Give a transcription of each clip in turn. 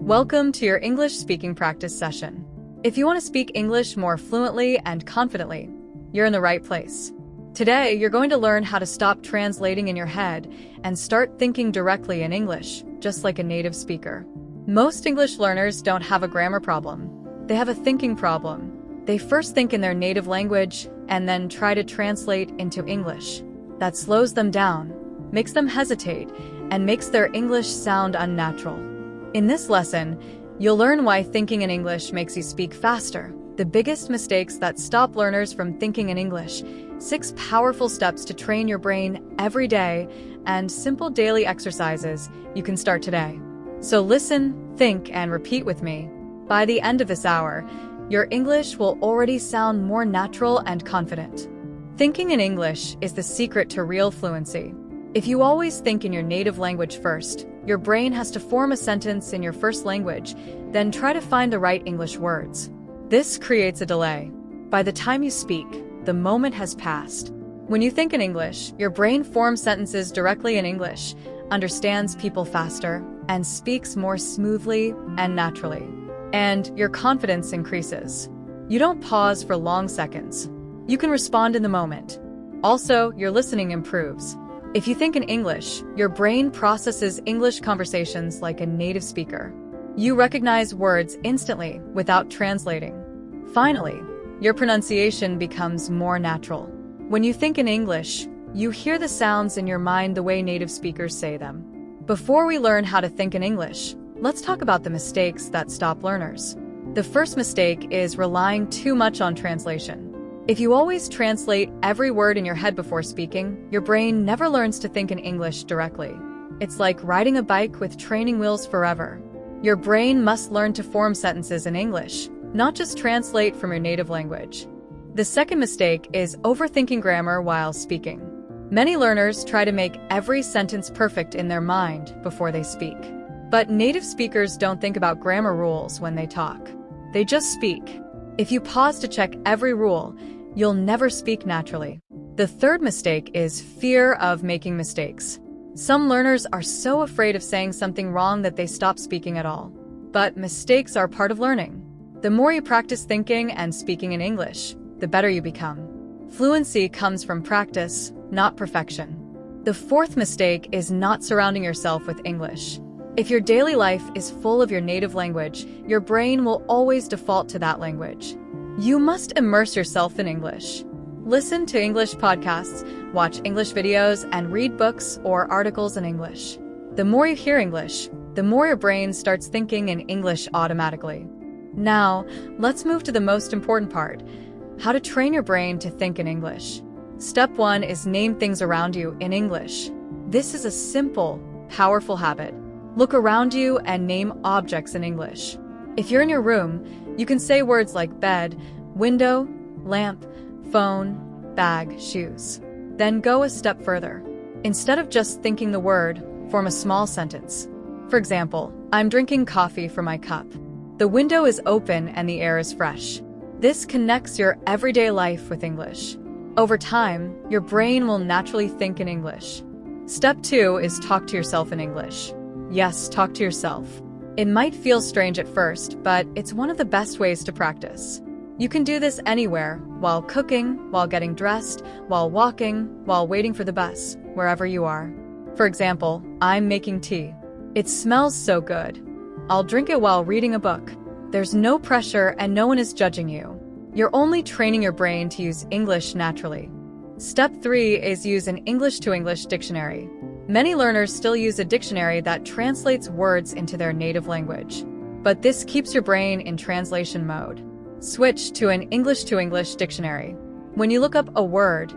Welcome to your English speaking practice session. If you want to speak English more fluently and confidently, you're in the right place. Today, you're going to learn how to stop translating in your head and start thinking directly in English, just like a native speaker. Most English learners don't have a grammar problem. They have a thinking problem. They first think in their native language and then try to translate into English. That slows them down, makes them hesitate, and makes their English sound unnatural. In this lesson, you'll learn why thinking in English makes you speak faster, the biggest mistakes that stop learners from thinking in English, 6 powerful steps to train your brain every day, and simple daily exercises you can start today. So listen, think, and repeat with me. By the end of this hour, your English will already sound more natural and confident. Thinking in English is the secret to real fluency. If you always think in your native language first, your brain has to form a sentence in your first language, then try to find the right English words. This creates a delay. By the time you speak, the moment has passed. When you think in English, your brain forms sentences directly in English, understands people faster, and speaks more smoothly and naturally. And your confidence increases. You don't pause for long seconds. You can respond in the moment. Also, your listening improves. If you think in English, your brain processes English conversations like a native speaker. You recognize words instantly without translating. Finally, your pronunciation becomes more natural. When you think in English, you hear the sounds in your mind the way native speakers say them. Before we learn how to think in English, let's talk about the mistakes that stop learners. The first mistake is relying too much on translation. If you always translate every word in your head before speaking, your brain never learns to think in English directly. It's like riding a bike with training wheels forever. Your brain must learn to form sentences in English, not just translate from your native language. The second mistake is overthinking grammar while speaking. Many learners try to make every sentence perfect in their mind before they speak. But native speakers don't think about grammar rules when they talk. They just speak. If you pause to check every rule, you'll never speak naturally. The third mistake is fear of making mistakes. Some learners are so afraid of saying something wrong that they stop speaking at all. But mistakes are part of learning. The more you practice thinking and speaking in English, the better you become. Fluency comes from practice, not perfection. The fourth mistake is not surrounding yourself with English. If your daily life is full of your native language, your brain will always default to that language. You must immerse yourself in English. Listen to English podcasts, watch English videos, and read books or articles in English. The more you hear English, the more your brain starts thinking in English automatically. Now, let's move to the most important part: how to train your brain to think in English. Step 1 is name things around you in English. This is a simple, powerful habit. Look around you and name objects in English. If you're in your room, you can say words like bed, window, lamp, phone, bag, shoes. Then go a step further. Instead of just thinking the word, form a small sentence. For example, I'm drinking coffee from my cup. The window is open and the air is fresh. This connects your everyday life with English. Over time, your brain will naturally think in English. Step 2 is talk to yourself in English. Yes, talk to yourself. It might feel strange at first, but it's one of the best ways to practice. You can do this anywhere, while cooking, while getting dressed, while walking, while waiting for the bus, wherever you are. For example, I'm making tea. It smells so good. I'll drink it while reading a book. There's no pressure and no one is judging you. You're only training your brain to use English naturally. Step 3 is use an English-to-English dictionary. Many learners still use a dictionary that translates words into their native language. But this keeps your brain in translation mode. Switch to an English-to-English dictionary. When you look up a word,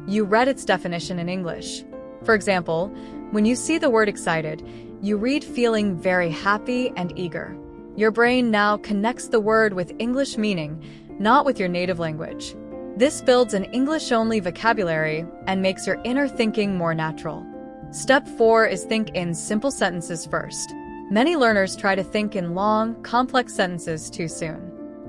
you read its definition in English. For example, when you see the word excited, you read feeling very happy and eager. Your brain now connects the word with English meaning, not with your native language. This builds an English-only vocabulary and makes your inner thinking more natural. Step 4 is think in simple sentences first. Many learners try to think in long, complex sentences too soon.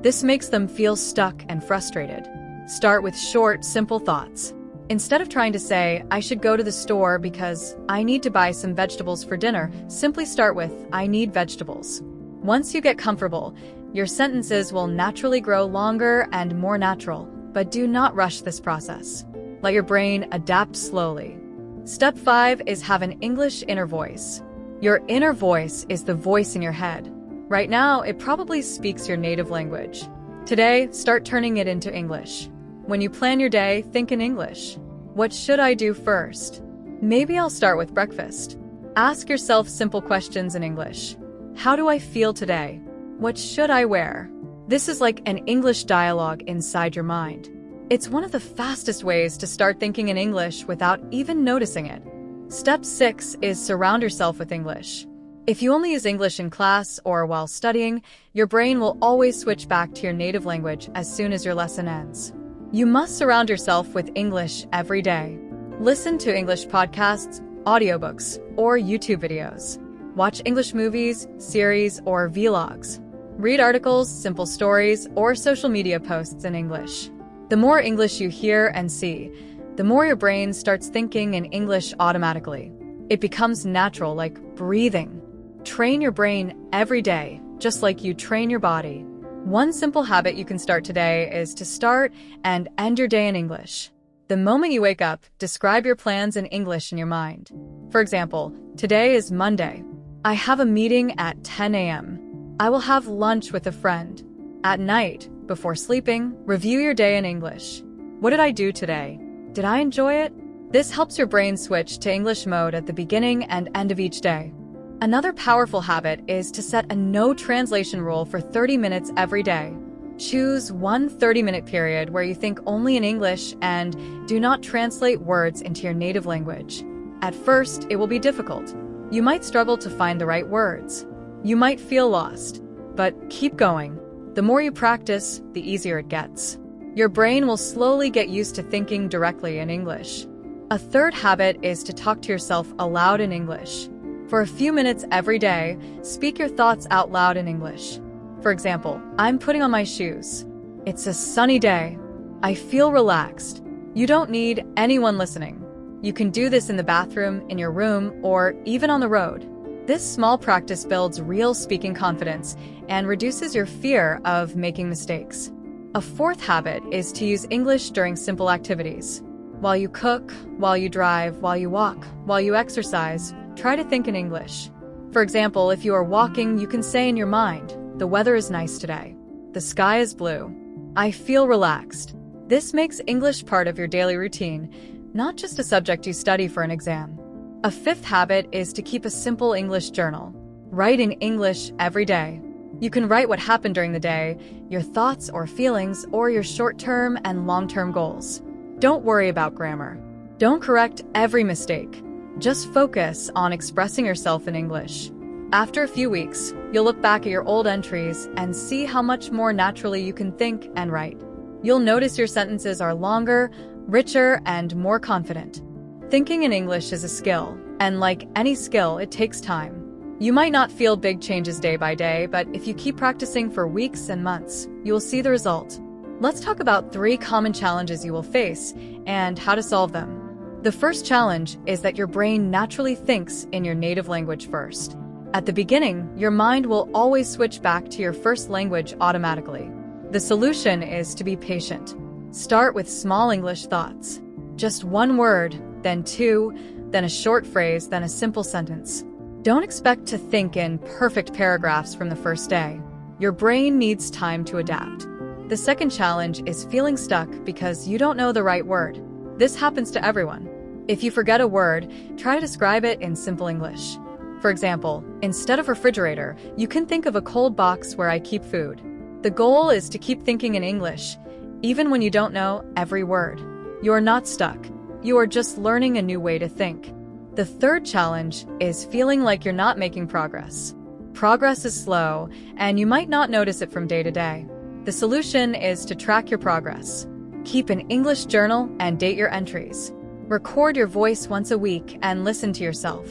This makes them feel stuck and frustrated. Start with short, simple thoughts. Instead of trying to say, I should go to the store because I need to buy some vegetables for dinner, simply start with, I need vegetables. Once you get comfortable, your sentences will naturally grow longer and more natural, but do not rush this process. Let your brain adapt slowly. Step 5 is have an English inner voice. Your inner voice is the voice in your head. Right now, it probably speaks your native language. Today, start turning it into English. When you plan your day, think in English. What should I do first? Maybe I'll start with breakfast. Ask yourself simple questions in English. How do I feel today? What should I wear? This is like an English dialogue inside your mind. It's one of the fastest ways to start thinking in English without even noticing it. Step 6 is surround yourself with English. If you only use English in class or while studying, your brain will always switch back to your native language as soon as your lesson ends. You must surround yourself with English every day. Listen to English podcasts, audiobooks, or YouTube videos. Watch English movies, series, or vlogs. Read articles, simple stories, or social media posts in English. The more English you hear and see, the more your brain starts thinking in English automatically. It becomes natural, like breathing. Train your brain every day, just like you train your body. One simple habit you can start today is to start and end your day in English. The moment you wake up, describe your plans in English in your mind. For example, today is Monday. I have a meeting at 10 a.m. I will have lunch with a friend. At night, before sleeping, review your day in English. What did I do today? Did I enjoy it? This helps your brain switch to English mode at the beginning and end of each day. Another powerful habit is to set a no translation rule for 30 minutes every day. Choose one 30-minute period where you think only in English and do not translate words into your native language. At first, it will be difficult. You might struggle to find the right words. You might feel lost, but keep going. The more you practice, the easier it gets. Your brain will slowly get used to thinking directly in English. A third habit is to talk to yourself aloud in English. For a few minutes every day, speak your thoughts out loud in English. For example, I'm putting on my shoes. It's a sunny day. I feel relaxed. You don't need anyone listening. You can do this in the bathroom, in your room, or even on the road. This small practice builds real speaking confidence and reduces your fear of making mistakes. A fourth habit is to use English during simple activities. While you cook, while you drive, while you walk, while you exercise, try to think in English. For example, if you are walking, you can say in your mind, the weather is nice today. The sky is blue. I feel relaxed. This makes English part of your daily routine, not just a subject you study for an exam. A fifth habit is to keep a simple English journal. Write in English every day. You can write what happened during the day, your thoughts or feelings, or your short-term and long-term goals. Don't worry about grammar. Don't correct every mistake. Just focus on expressing yourself in English. After a few weeks, you'll look back at your old entries and see how much more naturally you can think and write. You'll notice your sentences are longer, richer, and more confident. Thinking in English is a skill, and like any skill, it takes time. You might not feel big changes day by day, but if you keep practicing for weeks and months, you will see the result. Let's talk about 3 common challenges you will face and how to solve them. The first challenge is that your brain naturally thinks in your native language first. At the beginning, your mind will always switch back to your first language automatically. The solution is to be patient. Start with small English thoughts. Just one word, then 2, then a short phrase, then a simple sentence. Don't expect to think in perfect paragraphs from the first day. Your brain needs time to adapt. The second challenge is feeling stuck because you don't know the right word. This happens to everyone. If you forget a word, try to describe it in simple English. For example, instead of refrigerator, you can think of a cold box where I keep food. The goal is to keep thinking in English, even when you don't know every word. You are not stuck. You are just learning a new way to think. The third challenge is feeling like you're not making progress. Progress is slow, and you might not notice it from day to day. The solution is to track your progress. Keep an English journal and date your entries. Record your voice once a week and listen to yourself.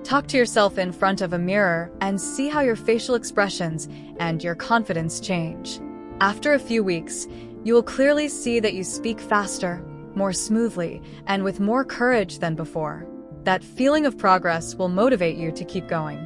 Talk to yourself in front of a mirror and see how your facial expressions and your confidence change. After a few weeks, you will clearly see that you speak faster, more smoothly, and with more courage than before. That feeling of progress will motivate you to keep going.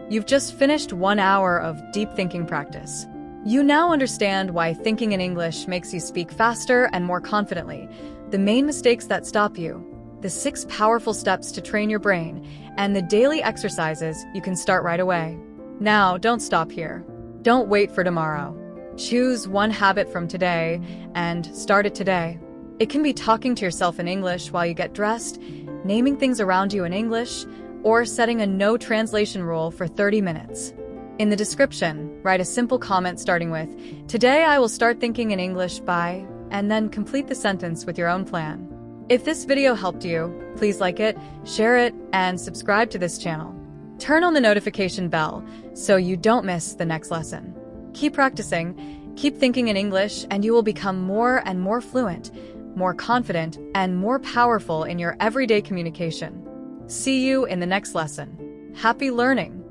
You've just finished 1 hour of deep thinking practice. You now understand why thinking in English makes you speak faster and more confidently, the main mistakes that stop you, the 6 powerful steps to train your brain, and the daily exercises you can start right away. Now, don't stop here. Don't wait for tomorrow. Choose one habit from today and start it today. It can be talking to yourself in English while you get dressed, naming things around you in English, or setting a no translation rule for 30 minutes. In the description, write a simple comment starting with, "Today I will start thinking in English by," and then complete the sentence with your own plan. If this video helped you, please like it, share it, and subscribe to this channel. Turn on the notification bell so you don't miss the next lesson. Keep practicing, keep thinking in English, and you will become more and more fluent, more confident, and more powerful in your everyday communication. See you in the next lesson. Happy learning!